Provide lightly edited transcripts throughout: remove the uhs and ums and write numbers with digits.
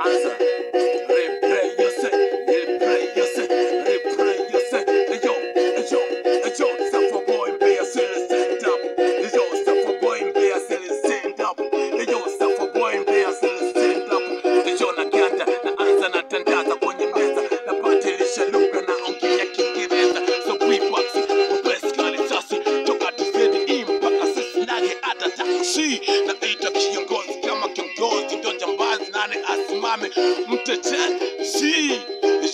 Anza. Replay yourself. Yo, Safa boy, be a silly stand up. Yo, Safa boy, be a silly stand up. Yo, Safa boy, be a silly stand up. Yo, naganda, naanza natandaza kwenye meza, nabadilisha lugha naongea Kiingereza. So beatbox, upeskali sasi, toka tuzedi mpaka sisi nage hata taksi. Naita kiongozi kama kiongozi, ndo jambazi nane asimame mtetezi.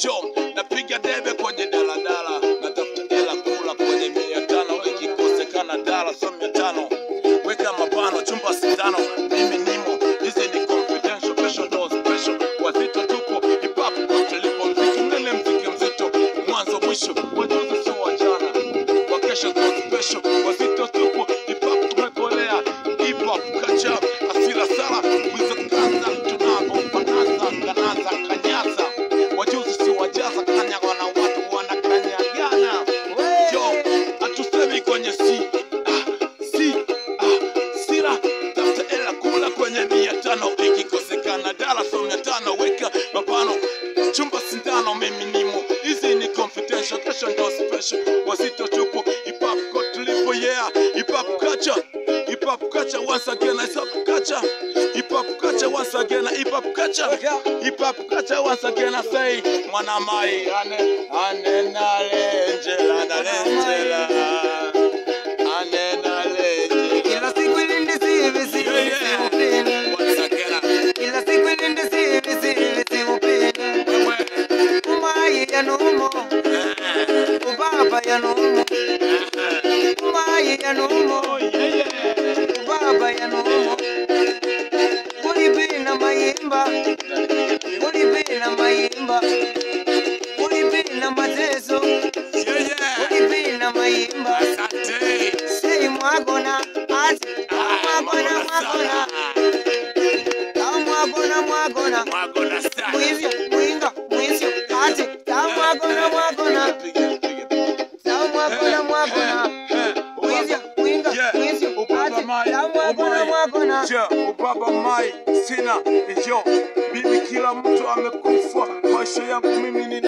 Yo, napiga debe kwenye daladala, natafuta hela kula kwenye 500, ikikosekana dala so 500. Weka mabano chumba sindano, mimi nimo, hizi ni confidential, special no special. Wazito tupo, hip hop kwa tulipo, mziki mnene mziki mzito, mwanzo mwisho, wajuzi sio wajana, wakesho no special. Wazito tupo, hip hop tumekolea, hip hop kacha, asila sala, wizo kaza, tunabo, panaza, kanaza, kanyaza. Wajuzi sio wajaza, kanyaga na watu wanakanyagana. Yo, hatusemi kwenye sira, tafuta hela kula kwenye 500, ikikosekana dala so 500. Weka mapano chumba sindano, mimi nimo, hizi ni confidential, kesho ndo special. Wazito tupo, hip hop kwa tulipo, yeah. Hip hop culture once again, hip hop culture. Hip hop culture once again, hip hop culture. Hip hop culture once again, I say, mwana mai ane na lenjela. Kila siku ilinde sivi upina. Once again, Kila siku ilinde sivi upina. Umai ya numo, ubaba ya numo. Umai ya numo, ubaba ya numo. Ulibina mayimba, ulibina mayimba, ulibina mateso, ulibina mayimba. Say mwagona, ati mwagona, mwizyo, ati mwagona, Ubaba mai sina. Yo, bibi kila mtu amekufa, maisha yangu mimi ni